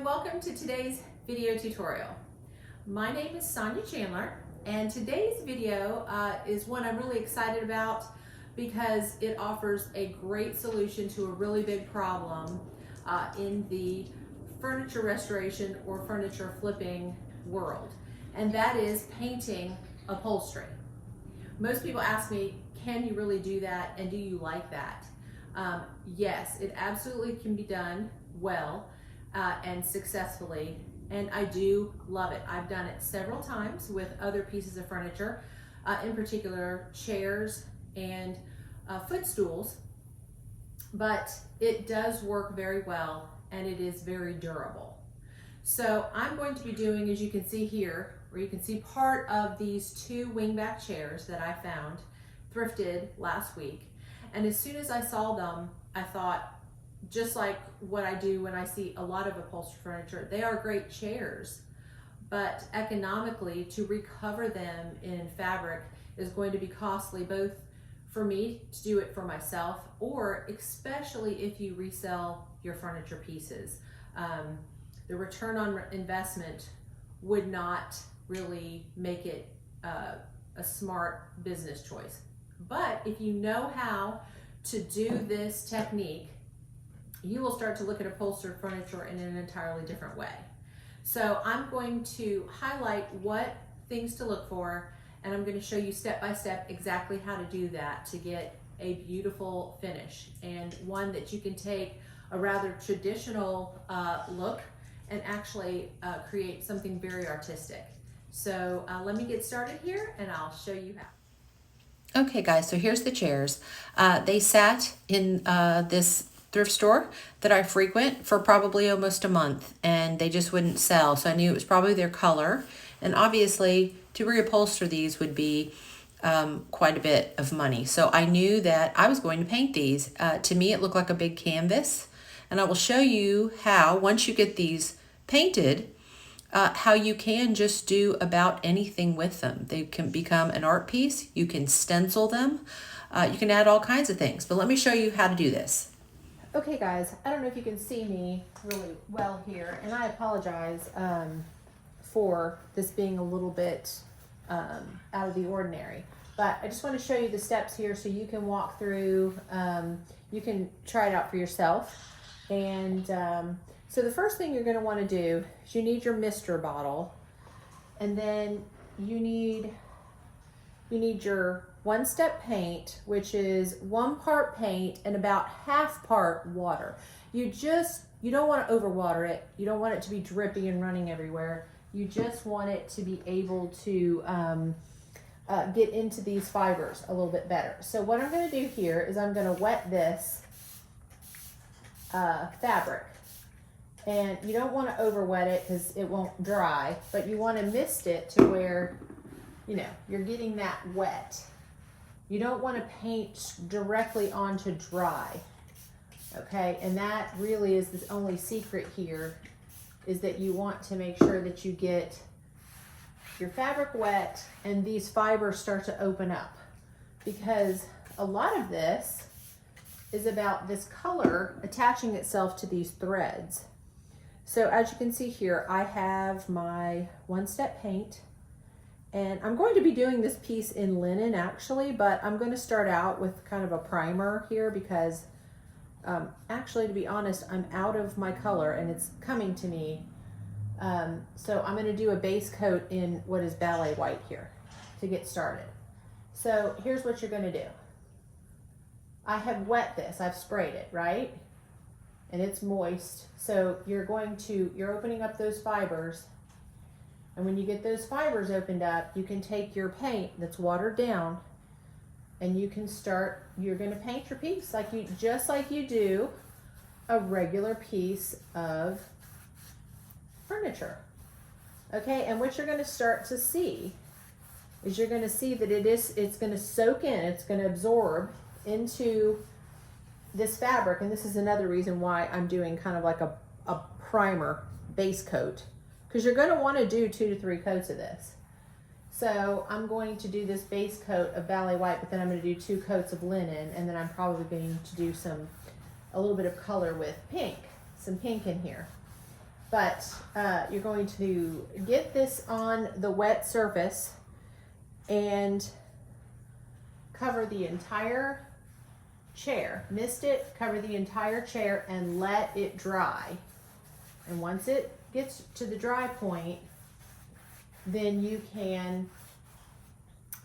everyone, welcome to today's video tutorial. My name is Sonja Chandler, and today's video is one I'm really excited about because it offers a great solution to a really big problem in the furniture restoration or furniture flipping world, and that is painting upholstery. Most people ask me, can you really do that, and do you like that? Yes, it absolutely can be done well and successfully, and I do love it. I've done it several times with other pieces of furniture, in particular chairs and footstools, but it does work very well and it is very durable. So I'm going to be doing, as you can see here, where you can see part of these two wingback chairs that I found thrifted last week. And as soon as I saw them, I thought, just like what I do when I see a lot of upholstery furniture, they are great chairs, but economically to recover them in fabric is going to be costly, both for me to do it for myself, or especially if you resell your furniture pieces. The return on investment would not really make it a smart business choice. But if you know how to do this technique, you will start to look at upholstered furniture in an entirely different way. So I'm going to highlight what things to look for, and I'm going to show you step by step exactly how to do that to get a beautiful finish, and one that you can take a rather traditional look and actually create something very artistic. So let me get started here and I'll show you how. Okay guys, so here's the chairs. They sat in this thrift store that I frequent for probably almost a month, and they just wouldn't sell. So I knew it was probably their color, and obviously to reupholster these would be quite a bit of money. So I knew that I was going to paint these. To me it looked like a big canvas, and I will show you how, once you get these painted, how you can just do about anything with them. They can become an art piece. You can stencil them. You can add all kinds of things, but let me show you how to do this. Okay guys, I don't know if you can see me really well here, and I apologize for this being a little bit out of the ordinary, but I just want to show you the steps here so you can walk through, you can try it out for yourself. And so the first thing you're going to want to do is you need your mister bottle, and then you need your one-step paint, which is 1 part paint and about half part water. You don't want to overwater it. You don't want it to be drippy and running everywhere. You just want it to be able to get into these fibers a little bit better. So what I'm going to do here is I'm going to wet this fabric. And you don't want to over wet it because it won't dry, but you want to mist it to where, you know, you're getting that wet. You don't want to paint directly onto dry, okay? And that really is the only secret here, is that you want to make sure that you get your fabric wet and these fibers start to open up, because a lot of this is about this color attaching itself to these threads. So as you can see here, I have my one-step paint, and I'm going to be doing this piece in linen actually, but I'm going to start out with kind of a primer here because actually, to be honest, I'm out of my color and it's coming to me. So I'm going to do a base coat in what is Ballet white here to get started. So here's what you're going to do. I have wet this, I've sprayed it, right? And it's moist. So you're opening up those fibers. And when you get those fibers opened up, you can take your paint that's watered down and you can start, you're going to paint your piece just like you do a regular piece of furniture. Okay, and what you're going to start to see is you're going to see that it's going to soak in, it's going to absorb into this fabric. And this is another reason why I'm doing kind of like a primer base coat, because you're going to want to do 2 to 3 coats of this. So I'm going to do this base coat of Ballet white, but then I'm going to do 2 coats of linen, and then I'm probably going to do a little bit of color with pink, some pink in here. But you're going to get this on the wet surface and cover the entire chair. Mist it, cover the entire chair, and let it dry. And once it gets to the dry point, then you can,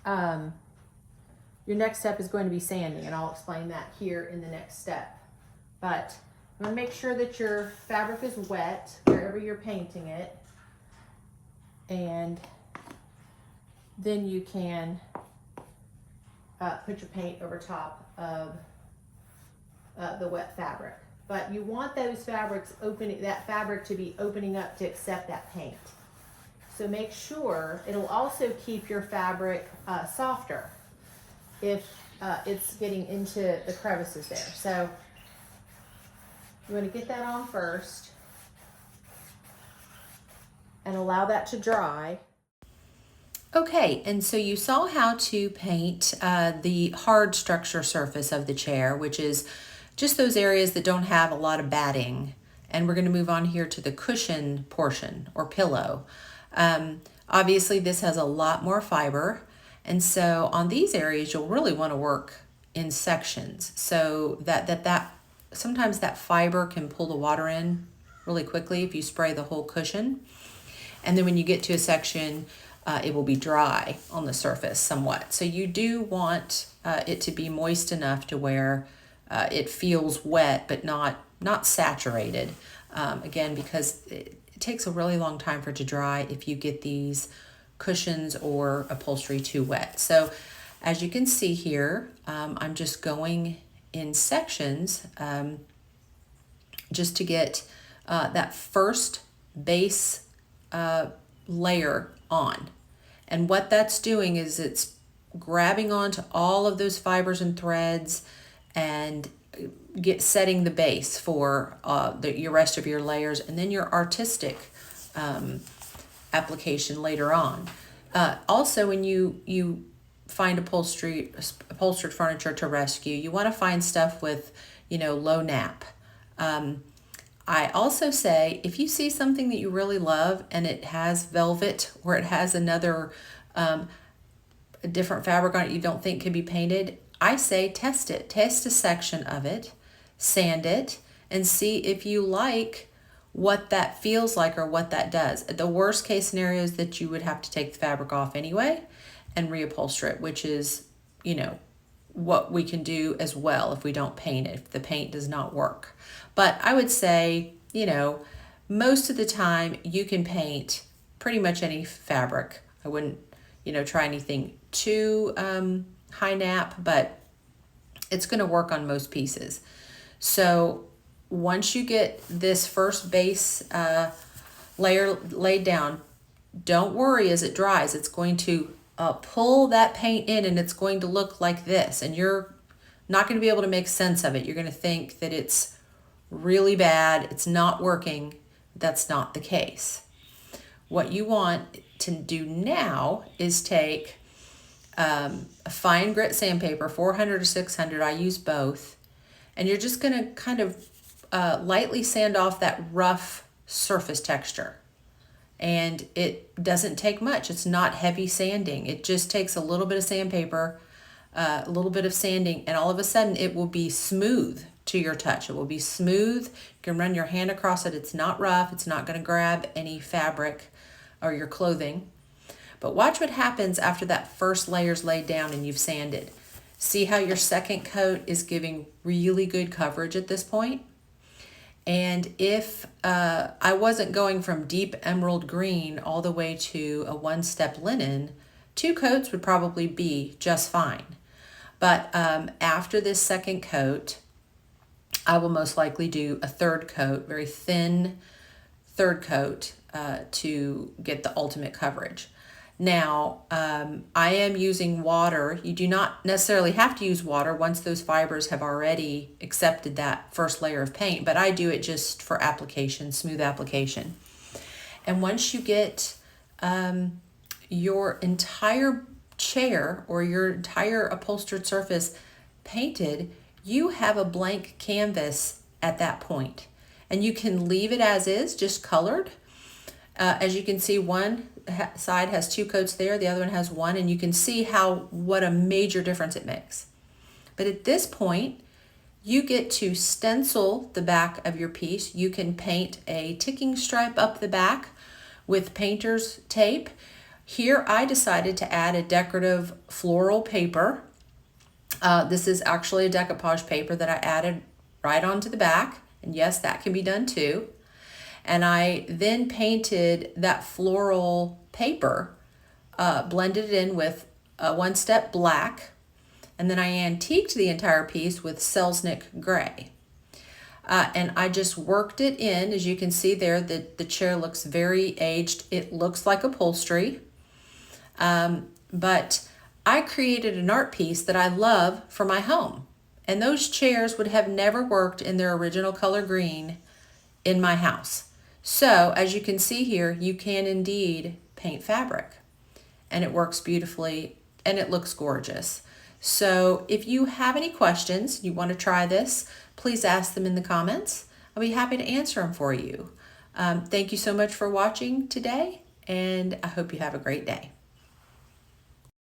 your next step is going to be sanding, and I'll explain that here in the next step. But you want to make sure that your fabric is wet wherever you're painting it, and then you can put your paint over top of the wet fabric. But you want those fabrics opening, that fabric to be opening up to accept that paint. So make sure, it'll also keep your fabric softer if it's getting into the crevices there. So you want to get that on first and allow that to dry. Okay, and so you saw how to paint the hard structure surface of the chair, which is just those areas that don't have a lot of batting. And we're going to move on here to the cushion portion or pillow. Obviously this has a lot more fiber, and so on these areas you'll really want to work in sections so that sometimes that fiber can pull the water in really quickly if you spray the whole cushion. And then when you get to a section, it will be dry on the surface somewhat. So you do want it to be moist enough to where it feels wet but not saturated. Again, because it takes a really long time for it to dry if you get these cushions or upholstery too wet. So as you can see here, I'm just going in sections just to get that first base layer on. And what that's doing is it's grabbing onto all of those fibers and threads and setting the base for your rest of your layers, and then your artistic application later on. Also, when you find upholstered furniture to rescue, you want to find stuff with, low nap. I also say, if you see something that you really love and it has velvet or it has another a different fabric on it you don't think could be painted, I say test it. Test a section of it, sand it, and see if you like what that feels like or what that does. The worst case scenario is that you would have to take the fabric off anyway and reupholster it, which is, what we can do as well if we don't paint it, if the paint does not work. But I would say, most of the time you can paint pretty much any fabric. I wouldn't, try anything too high nap, but it's going to work on most pieces. So once you get this first base layer laid down, don't worry as it dries. It's going to pull that paint in, and it's going to look like this, and you're not going to be able to make sense of it. You're going to think that it's really bad, it's not working. That's not the case. What you want to do now is take a fine grit sandpaper, 400 or 600, I use both, and you're just going to kind of lightly sand off that rough surface texture. And it doesn't take much. It's not heavy sanding. It just takes a little bit of sandpaper, a little bit of sanding, and all of a sudden it will be smooth to your touch. It will be smooth. You can run your hand across it. It's not rough. It's not going to grab any fabric or your clothing. But watch what happens after that first layer's laid down and you've sanded. See how your second coat is giving really good coverage at this point? And if I wasn't going from deep emerald green all the way to a one-step linen, 2 coats would probably be just fine. But after this second coat, I will most likely do a third coat, very thin third coat to get the ultimate coverage. Now, I am using water. You do not necessarily have to use water once those fibers have already accepted that first layer of paint, but I do it just for application, smooth application. And once you get your entire chair or your entire upholstered surface painted, you have a blank canvas at that point. and you can leave it as is, just colored. As you can see, one side has 2 coats there, the other one has 1, and you can see what a major difference it makes. But at this point, you get to stencil the back of your piece. You can paint a ticking stripe up the back with painter's tape. Here I decided to add a decorative floral paper. This is actually a decoupage paper that I added right onto the back. And yes, that can be done too. And I then painted that floral paper, blended it in with a 1-step black, and then I antiqued the entire piece with Selznick gray. And I just worked it in. As you can see there, the chair looks very aged. It looks like upholstery. But I created an art piece that I love for my home. And those chairs would have never worked in their original color green in my house. So as you can see here, you can indeed paint fabric. And it works beautifully and it looks gorgeous. So if you have any questions, you want to try this, please ask them in the comments. I'll be happy to answer them for you. Thank you so much for watching today, and I hope you have a great day.